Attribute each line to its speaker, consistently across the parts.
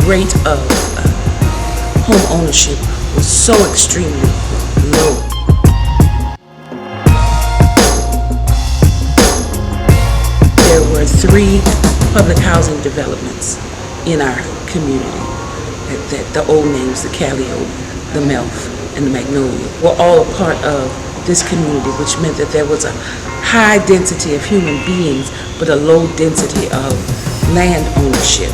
Speaker 1: rate of home ownership was so extremely low. There were 3 public housing developments in our community. The old names, the Calliope, the Melf, and the Magnolia, were all a part of this community, which meant that there was a high density of human beings, but a low density of land ownership.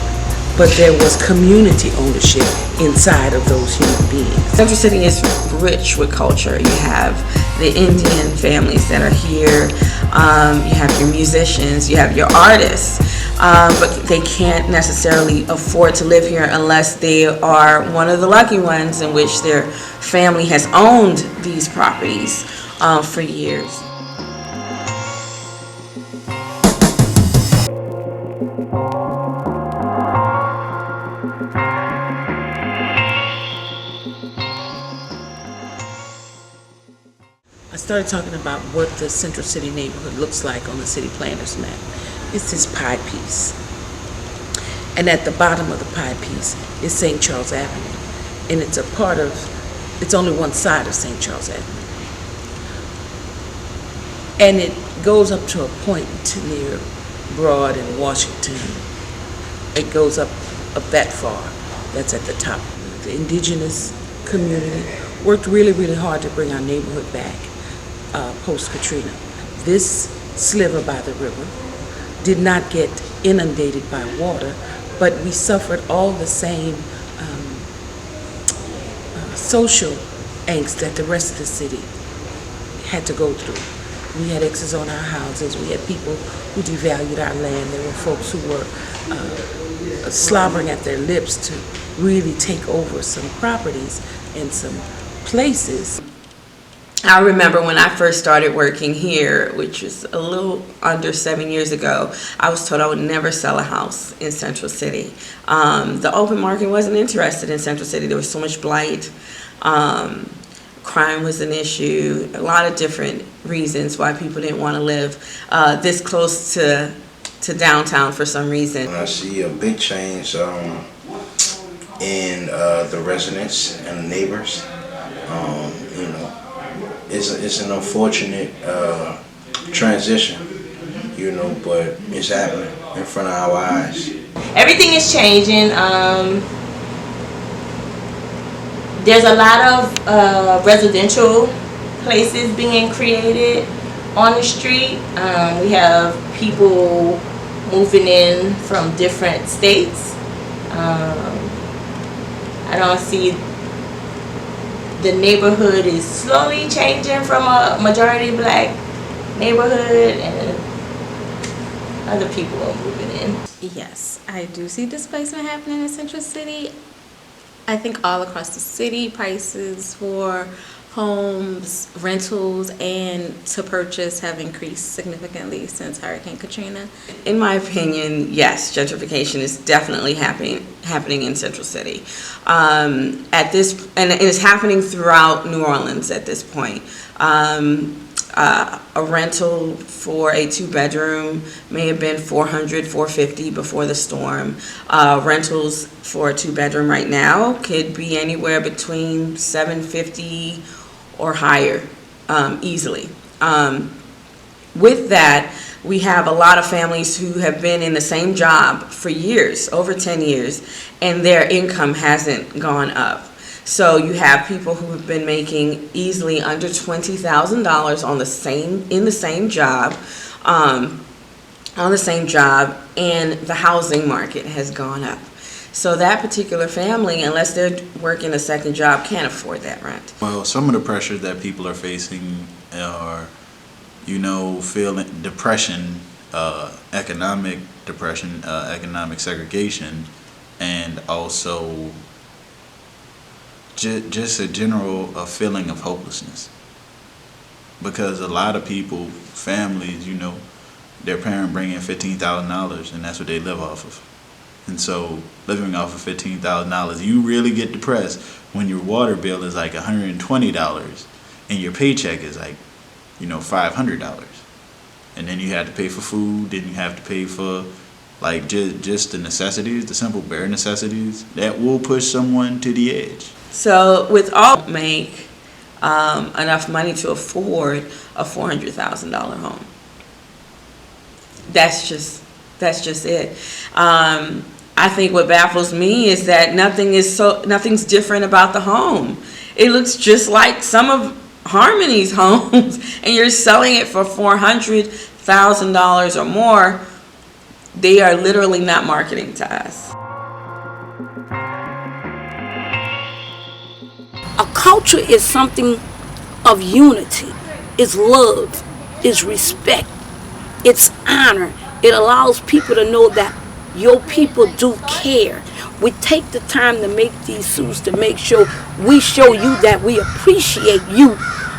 Speaker 1: But there was community ownership inside of those human beings.
Speaker 2: Central City is rich with culture. You have the Indian families that are here, you have your musicians, you have your artists, but they can't necessarily afford to live here unless they are one of the lucky ones in which their family has owned these properties for years.
Speaker 1: I started talking about what the Central City neighborhood looks like on the city planner's map. It's this pie piece. And at the bottom of the pie piece is St. Charles Avenue. And it's only one side of St. Charles Avenue. And it goes up to a point near Broad and Washington. It goes up that far. That's at the top. The indigenous community worked really, really hard to bring our neighborhood back post-Katrina. This sliver by the river did not get inundated by water, but we suffered all the same social angst that the rest of the city had to go through. We had X's on our houses. We had people who devalued our land. There were folks who were slobbering at their lips to really take over some properties and some places.
Speaker 2: I remember when I first started working here, which was a little under 7 years ago, I was told I would never sell a house in Central City. The open market wasn't interested in Central City. There was so much blight. Crime was an issue. A lot of different reasons why people didn't want to live this close to downtown for some reason.
Speaker 3: I see a big change in the residents and the neighbors. You know, it's an unfortunate transition, you know, but it's happening in front of our eyes.
Speaker 4: Everything is changing. There's a lot of residential places being created on the street. We have people moving in from different states. I don't see. The neighborhood is slowly changing from a majority black neighborhood, and other people are moving in.
Speaker 5: Yes, I do see displacement happening in Central City. I think all across the city, prices for homes, rentals, and to purchase have increased significantly since Hurricane Katrina.
Speaker 2: In my opinion, yes, gentrification is definitely happening in Central City. And it is happening throughout New Orleans at this point. A rental for a 2-bedroom may have been $400, $450 before the storm. Rentals for a 2-bedroom right now could be anywhere between $750 or higher, easily. With that, we have a lot of families who have been in the same job for years, over 10 years, and their income hasn't gone up. So you have people who have been making easily under $20,000 in the same job, and the housing market has gone up. So that particular family, unless they're working a second job, can't afford that rent.
Speaker 6: Well, some of the pressures that people are facing are, feeling depression, economic depression, economic segregation, and also just a general feeling of hopelessness. Because a lot of people, families, their parent bring in $15,000 and that's what they live off of. And so living off of $15,000, you really get depressed when your water bill is like $120 and your paycheck is like, $500. And then you have to pay for food, then you have to pay for like just the necessities, the simple bare necessities that will push someone to the edge.
Speaker 2: So with all make enough money to afford a $400,000 home. That's just it. I think what baffles me is that nothing's different about the home. It looks just like some of Harmony's homes, and you're selling it for $400,000 or more. They are literally not marketing to us.
Speaker 7: A culture is something of unity, it's love, it's respect, it's honor. It allows people to know that your people do care. We take the time to make these suits to make sure we show you that we appreciate you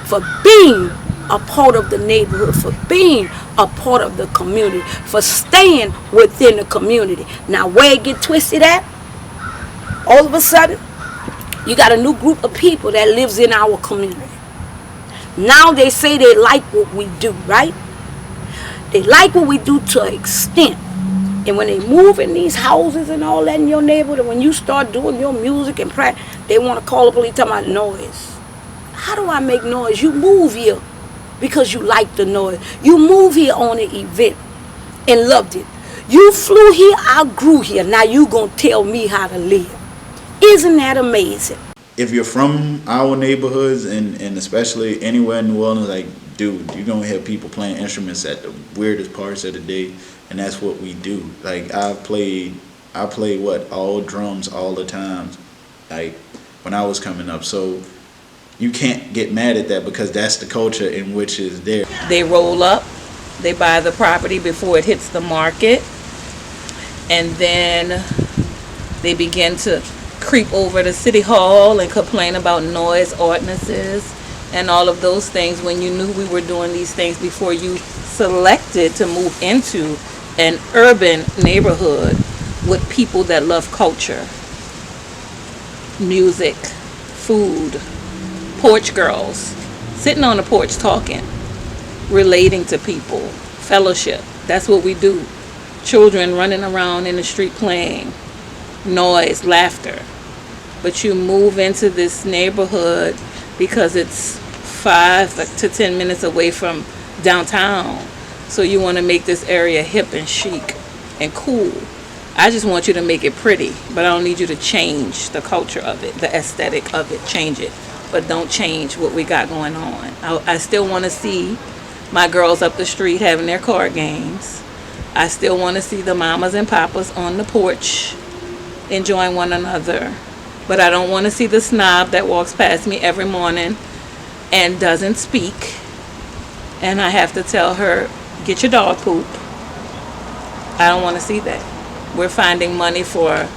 Speaker 7: for being a part of the neighborhood, for being a part of the community, for staying within the community. Now where it get twisted at, all of a sudden, you got a new group of people that lives in our community. Now they say they like what we do, right? They like what we do to an extent. And when they move in these houses and all that in your neighborhood, and when you start doing your music and practice, they want to call the police, talking about noise. How do I make noise? You move here because you like the noise. You move here on an event and loved it. You flew here, I grew here. Now you gonna tell me how to live. Isn't that amazing?
Speaker 6: If you're from our neighborhoods and especially anywhere in New Orleans, like, dude, you're gonna hear people playing instruments at the weirdest parts of the day, and that's what we do. Like, I play all drums all the time, like when I was coming up. So you can't get mad at that because that's the culture in which is there.
Speaker 1: They roll up, they buy the property before it hits the market, and then they begin to creep over to City Hall and complain about noise ordinances and all of those things when you knew we were doing these things before you selected to move into an urban neighborhood with people that love culture, music, food, porch girls, sitting on the porch talking, relating to people, fellowship. That's what we do. Children running around in the street playing, noise, laughter. But you move into this neighborhood because it's 5 to 10 minutes away from downtown. So you want to make this area hip and chic and cool. I just want you to make it pretty, but I don't need you to change the culture of it, the aesthetic of it, change it. But don't change what we got going on. I still want to see my girls up the street having their card games. I still want to see the mamas and papas on the porch enjoying one another. But I don't want to see the snob that walks past me every morning and doesn't speak. And I have to tell her, get your dog poop. I don't want to see that. We're finding money for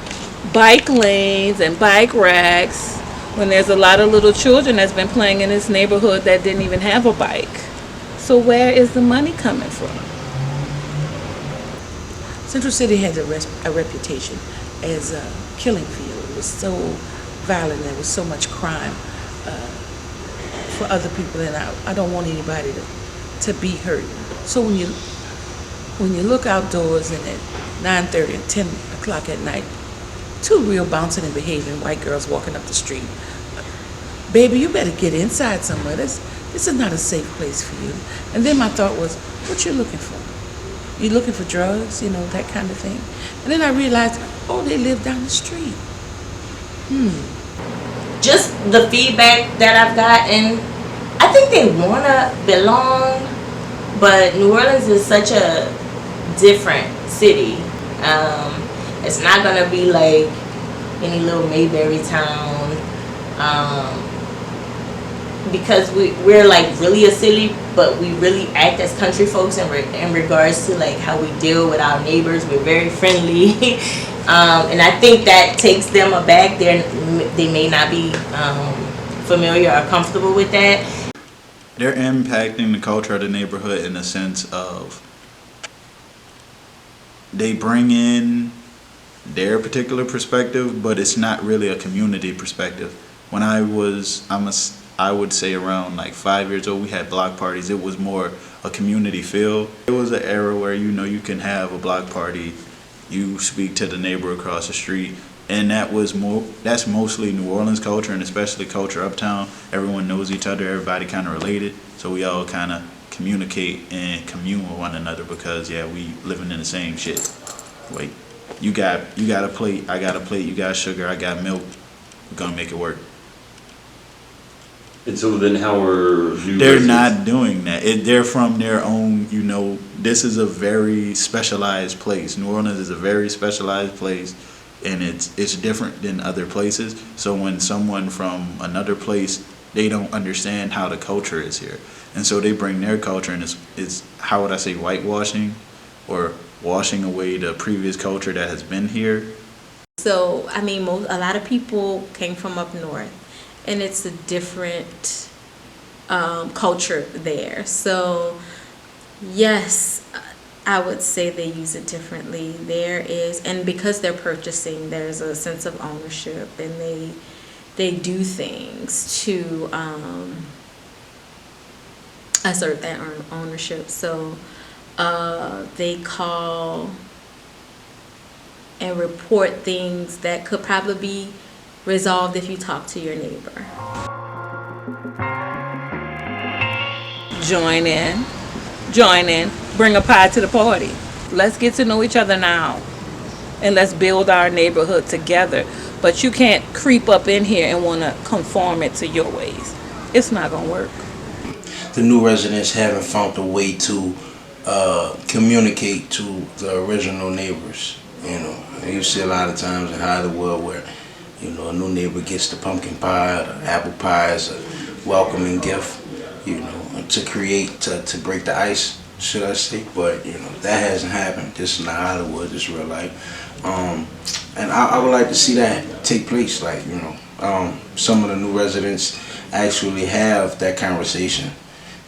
Speaker 1: bike lanes and bike racks when there's a lot of little children that's been playing in this neighborhood that didn't even have a bike. So where is the money coming from? Central City has a reputation as a killing field. It was so violent, there was so much crime for other people, and I don't want anybody to be hurt. So when you look outdoors and at 9:30 and 10 o'clock at night, two real bouncing and behaving white girls walking up the street, baby, you better get inside somewhere. This is not a safe place for you. And then my thought was, what you looking for? You looking for drugs, that kind of thing. And then I realized, oh, they live down the street.
Speaker 4: Just the feedback that I've gotten, I think they want to belong, but New Orleans is such a different city. It's not going to be like any little Mayberry town, because we're like really a city, but we really act as country folks in regards to like how we deal with our neighbors. We're very friendly. And I think that takes them aback. They may not be familiar or comfortable with that.
Speaker 6: They're impacting the culture of the neighborhood in the sense of they bring in their particular perspective, but it's not really a community perspective. When I would say around like 5 years old, we had block parties. It was more a community feel. It was an era where you can have a block party You speak to the neighbor across the street, and that's mostly New Orleans culture, and especially culture uptown. Everyone knows each other, everybody kind of related, so we all kind of communicate and commune with one another because we living in the same shit. Like, you got a plate, I got a plate, you got sugar, I got milk, we're gonna make it work.
Speaker 8: And so then how are new
Speaker 6: They're
Speaker 8: residents?
Speaker 6: not doing that. They're from their own, this is a very specialized place. New Orleans is a very specialized place, and it's different than other places. So when someone from another place, they don't understand how the culture is here. And so they bring their culture, and it's how would I say, whitewashing or washing away the previous culture that has been here.
Speaker 5: So, I mean, a lot of people came from up north, and it's a different culture there. So, yes, I would say they use it differently. There is, and because they're purchasing, there's a sense of ownership, and they do things to assert that ownership. So, they call and report things that could probably be resolved if you talk to your neighbor.
Speaker 9: Join in, bring a pie to the party. Let's get to know each other now, and let's build our neighborhood together. But you can't creep up in here and want to conform it to your ways. It's not gonna work.
Speaker 3: The new residents haven't found a way to communicate to the original neighbors. You see a lot of times in Hollywood where a new neighbor gets the pumpkin pie, or the apple pie as a welcoming gift, to break the ice, should I say. But, that hasn't happened. This is not Hollywood, this is real life. And I would like to see that take place. Like, some of the new residents actually have that conversation,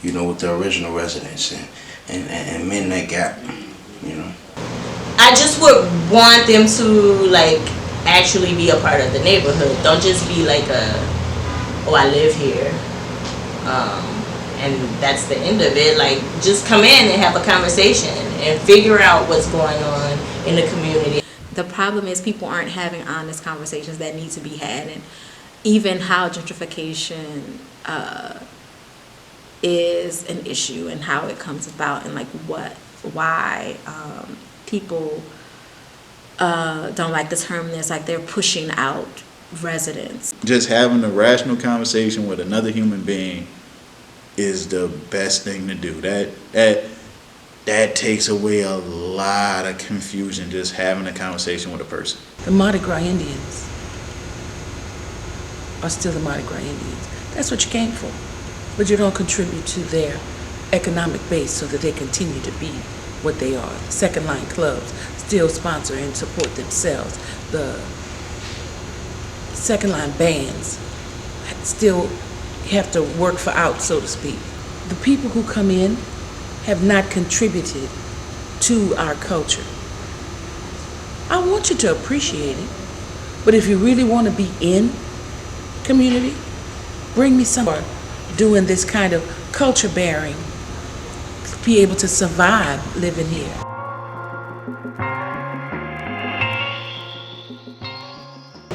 Speaker 3: with the original residents and mend that gap,
Speaker 4: I just would want them to actually be a part of the neighborhood. Don't just be I live here, and that's the end of it. Just come in and have a conversation and figure out what's going on in the community.
Speaker 5: The problem is people aren't having honest conversations that need to be had, and even how gentrification is an issue and how it comes about, and why people don't like the term. There's they're pushing out residents.
Speaker 6: Just having a rational conversation with another human being is the best thing to do. That takes away a lot of confusion, just having a conversation with a person.
Speaker 1: The Mardi Gras Indians are still the Mardi Gras Indians. That's what you came for. But you don't contribute to their economic base so that they continue to be what they are. Second line clubs still sponsor and support themselves. The second line bands still have to work for out, so to speak. The people who come in have not contributed to our culture. I want you to appreciate it, but if you really want to be in community, bring me someone doing this kind of culture bearing, be able to survive living here.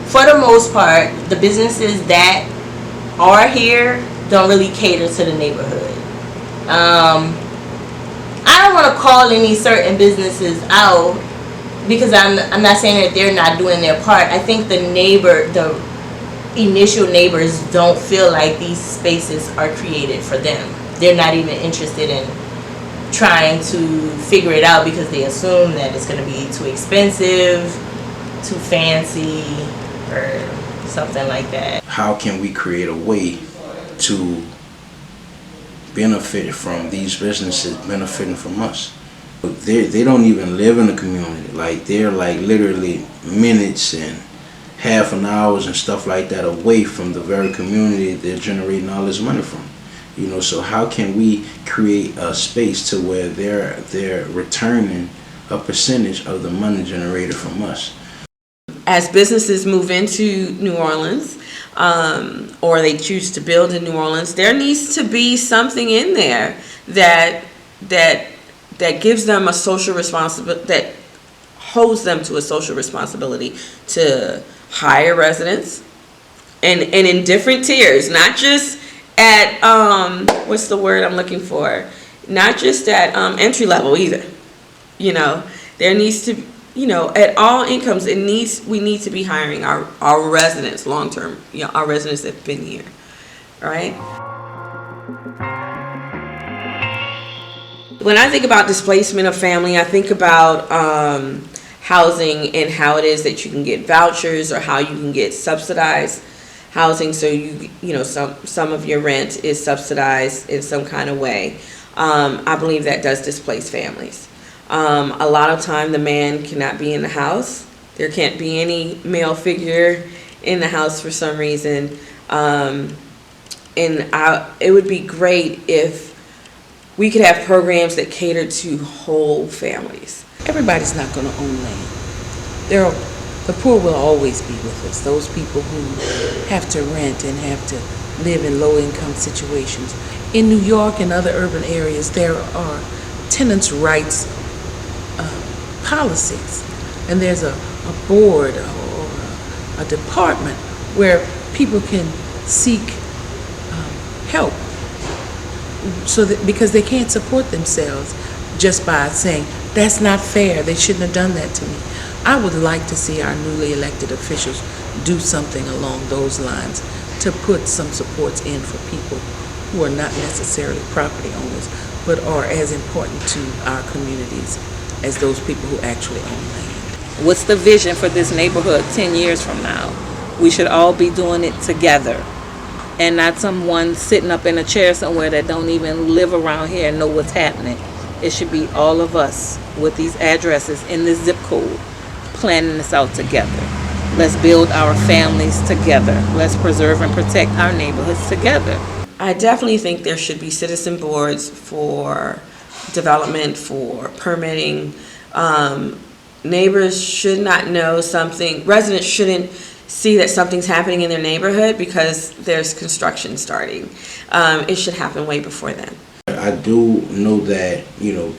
Speaker 4: For the most part, the businesses that are here don't really cater to the neighborhood. I don't want to call any certain businesses out because I'm not saying that they're not doing their part. I think the initial neighbors don't feel like these spaces are created for them. They're not even interested in trying to figure it out because they assume that it's going to be too expensive, too fancy, or something like that.
Speaker 3: How can we create a way to benefit from these businesses benefiting from us? They don't even live in the community. They're literally minutes and half an hours and stuff like that away from the very community they're generating all this money from. So how can we create a space to where they're returning a percentage of the money generated from us?
Speaker 2: As businesses move into New Orleans, or they choose to build in New Orleans, there needs to be something in there that gives them a social responsibility, that holds them to a social responsibility to hire residents and in different tiers, not just at, what's the word I'm looking for? Not just at entry level either. You know, there needs to, you know, at all incomes, we need to be hiring our residents long-term, you know, our residents that have been here, right? When I think about displacement of family, I think about housing and how it is that you can get vouchers or how you can get subsidized housing, so you know, some of your rent is subsidized in some kind of way. I believe that does displace families. A lot of time the man cannot be in the house. There can't be any male figure in the house for some reason. It would be great if we could have programs that cater to whole families.
Speaker 1: Everybody's not going to own land. The poor will always be with us. Those people who have to rent and have to live in low-income situations. In New York and other urban areas, there are tenants' rights policies, and there's a board or a department where people can seek help, so that because they can't support themselves just by saying, that's not fair, they shouldn't have done that to me. I would like to see our newly elected officials do something along those lines to put some supports in for people who are not necessarily property owners, but are as important to our communities as those people who actually own land.
Speaker 9: What's the vision for this neighborhood 10 years from now? We should all be doing it together, and not someone sitting up in a chair somewhere that don't even live around here and know what's happening. It should be all of us with these addresses in this zip code planning this out together. Let's build our families together. Let's preserve and protect our neighborhoods together.
Speaker 2: I definitely think there should be citizen boards for development, for permitting. Neighbors should not know something, residents shouldn't see that something's happening in their neighborhood because there's construction starting. It should happen way before then.
Speaker 3: I do know that, you know,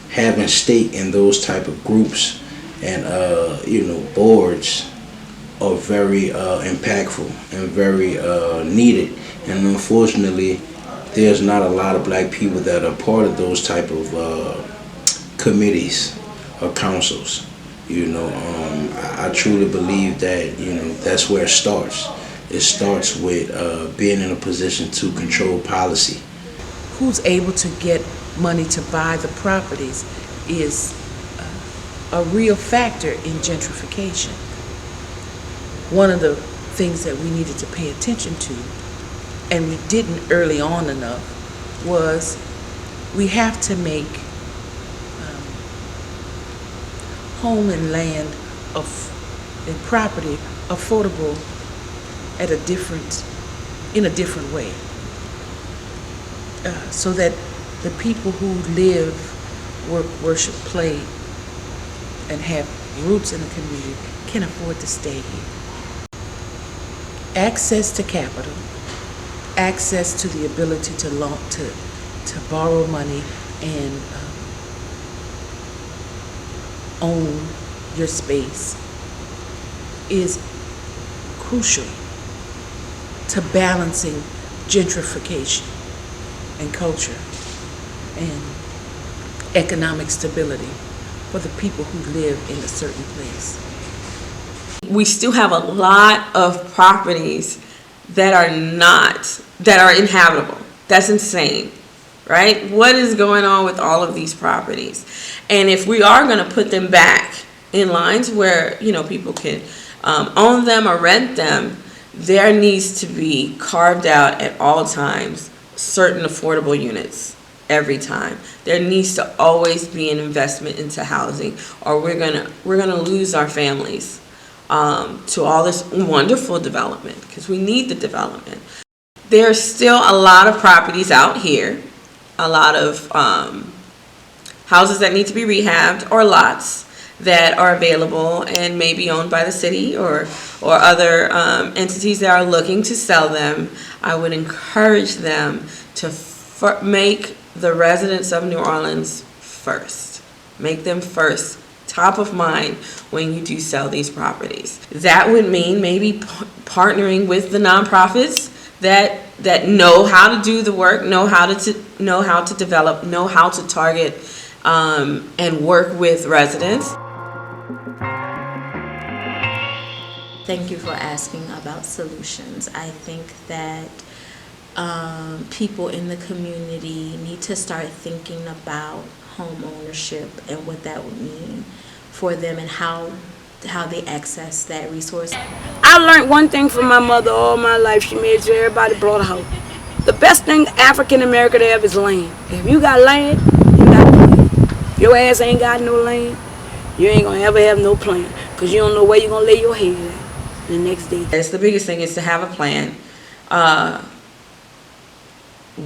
Speaker 3: having stake in those type of groups and, you know, boards are very impactful and very needed. And unfortunately, there's not a lot of black people that are part of those type of committees or councils. You know, I truly believe that, you know, that's where it starts. It starts with being in a position to control policy.
Speaker 1: Who's able to get money to buy the properties is a real factor in gentrification. One of the things that we needed to pay attention to, and we didn't early on enough, was we have to make home and land and property affordable in a different way, so that the people who live, work, worship, play, and have roots in the community can afford to stay here. Access to capital, access to the ability to borrow money and own your space is crucial to balancing gentrification and culture and economic stability for the people who live in a certain place.
Speaker 2: We still have a lot of properties that are inhabitable. That's insane, right? What is going on with all of these properties? And if we are going to put them back in lines where, you know, people can own them or rent them, there needs to be carved out at all times certain affordable units every time. There needs to always be an investment into housing, or we're gonna lose our families to all this wonderful development, because we need the development. There's still a lot of properties out here, a lot of houses that need to be rehabbed, or lots that are available and may be owned by the city or other entities that are looking to sell them. I would encourage them to make the residents of New Orleans first. Make them first top of mind when you do sell these properties. That would mean maybe partnering with the nonprofits that know how to do the work, know how to develop, know how to target, and work with residents.
Speaker 5: Thank you for asking about solutions. I think that people in the community need to start thinking about home ownership and what that would mean for them and how they access that resource.
Speaker 7: I learned one thing from my mother all my life. She made sure everybody brought a house. The best thing African American have is land. If you got land, you got plan. If your ass ain't got no land, you ain't gonna ever have no plan, because you don't know where you're gonna lay your head at the next day.
Speaker 2: It's the biggest thing is to have a plan,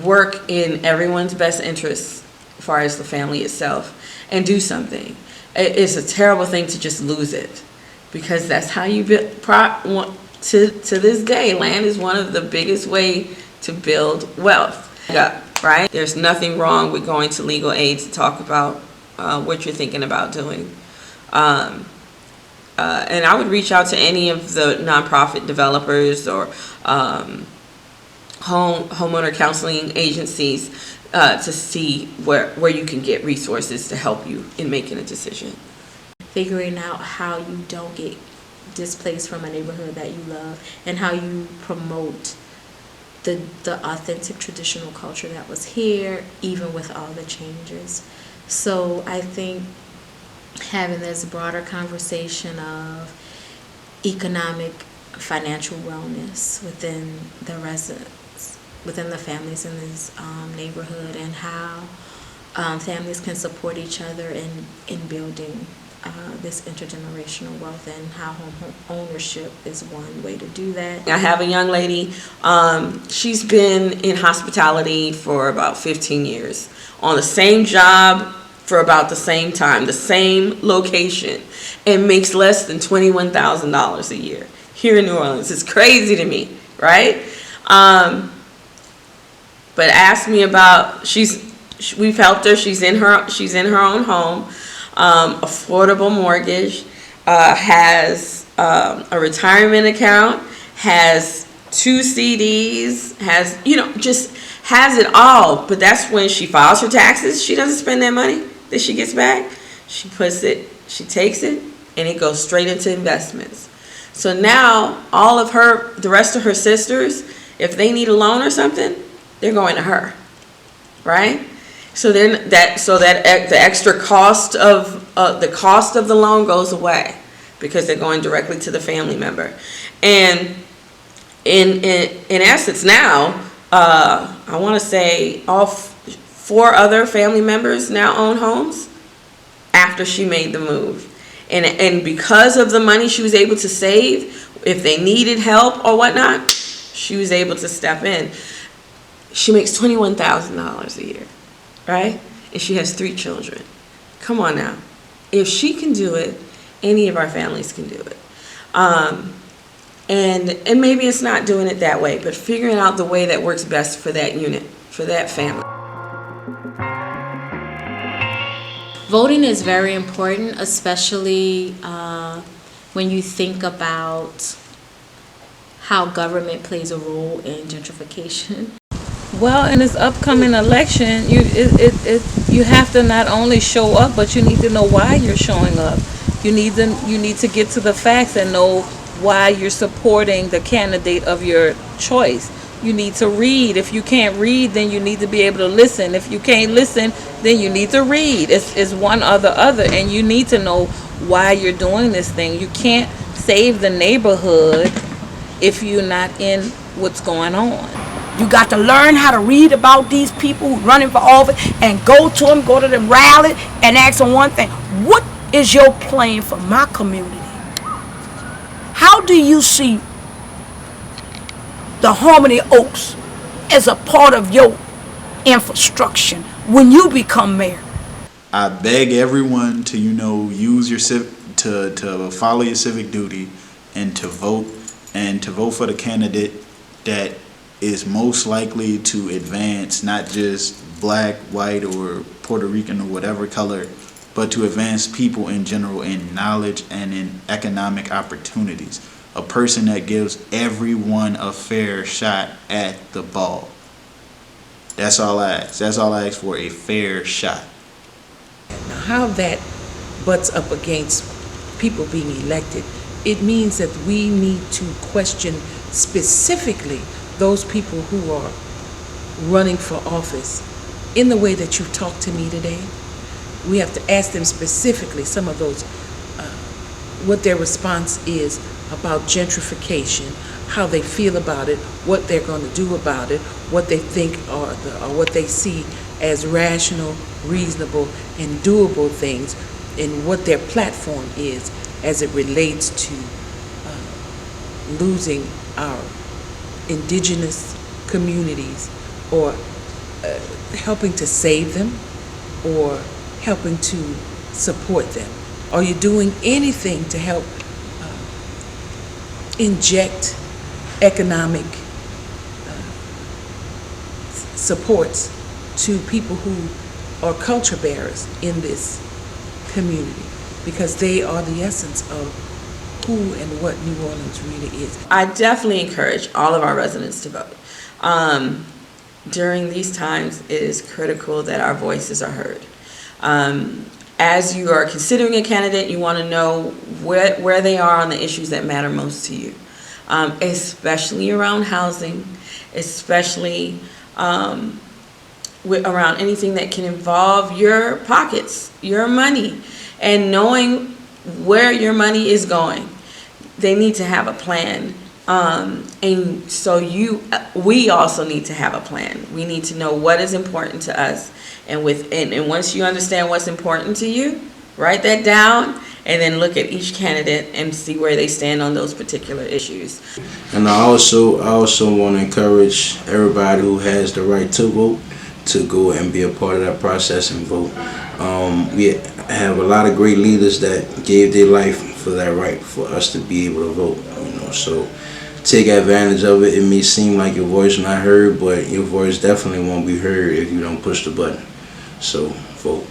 Speaker 2: work in everyone's best interests as far as the family itself, and do something. It's a terrible thing to just lose it, because that's how you build. To this day, land is one of the biggest way to build wealth. Right? There's nothing wrong with going to legal aid to talk about what you're thinking about doing. And I would reach out to any of the nonprofit developers or homeowner counseling agencies to see where you can get resources to help you in making a decision.
Speaker 5: Figuring out how you don't get displaced from a neighborhood that you love, and how you promote the authentic traditional culture that was here, even with all the changes. So I think having this broader conversation of economic, financial wellness within the residents, within the families in this neighborhood, and how families can support each other in building this intergenerational wealth, and how home ownership is one way to do that.
Speaker 2: I have a young lady, she's been in hospitality for about 15 years, on the same job for about the same time, the same location, and makes less than $21,000 a year here in New Orleans. It's crazy to me, right? But ask me about, we've helped her, she's in her own home, affordable mortgage, has a retirement account, has 2 CDs, has, just has it all. But that's when she files her taxes. She doesn't spend that money that she gets back. She takes it, and it goes straight into investments. So now the rest of her sisters, if they need a loan or something, they're going to her, right? So then the extra cost of the loan goes away, because they're going directly to the family member. And in essence now, I want to say all 4 other family members now own homes after she made the move. And because of the money she was able to save, if they needed help or whatnot, she was able to step in. She makes $21,000 a year, right? And she has 3 children. Come on now. If she can do it, any of our families can do it. And maybe it's not doing it that way, but figuring out the way that works best for that unit, for that family.
Speaker 5: Voting is very important, especially when you think about how government plays a role in gentrification.
Speaker 9: Well, in this upcoming election, you have to not only show up, but you need to know why you're showing up. You need to get to the facts and know why you're supporting the candidate of your choice. You need to read. If you can't read, then you need to be able to listen. If you can't listen, then you need to read. It's one or the other, and you need to know why you're doing this thing. You can't save the neighborhood if you're not in what's going on.
Speaker 7: You got to learn how to read about these people who running for office, and go to them rallies and ask them one thing: what is your plan for my community? How do you see the Harmony Oaks as a part of your infrastructure when you become mayor?
Speaker 6: I beg everyone to, use your to follow your civic duty, and to vote for the candidate that is most likely to advance not just black, white, or Puerto Rican or whatever color but to advance people in general in knowledge and in economic opportunities. A person that gives everyone a fair shot at the ball. That's all I ask. That's all I ask for, a fair shot.
Speaker 1: Now, how that butts up against people being elected, it means that we need to question specifically those people who are running for office in the way that you talked to me today. We have to ask them specifically some of those, what their response is about gentrification, how they feel about it, what they're going to do about it, what they think are or what they see as rational, reasonable, and doable things, and what their platform is as it relates to losing our indigenous communities, or helping to save them, or helping to support them. Are you doing anything to help inject economic supports to people who are culture bearers in this community? Because they are the essence of who and what New Orleans really is.
Speaker 2: I definitely encourage all of our residents to vote. During these times, it is critical that our voices are heard. As you are considering a candidate, you want to know where they are on the issues that matter most to you, especially around housing, especially around anything that can involve your pockets, your money, and knowing where your money is going. They need to have a plan. And so we also need to have a plan. We need to know what is important to us. And once you understand what's important to you, write that down, and then look at each candidate and see where they stand on those particular issues.
Speaker 3: And I also want to encourage everybody who has the right to vote to go and be a part of that process and vote. We have a lot of great leaders that gave their life for that right, for us to be able to vote. So take advantage of it. It may seem like your voice not heard, but your voice definitely won't be heard if you don't push the button. So vote.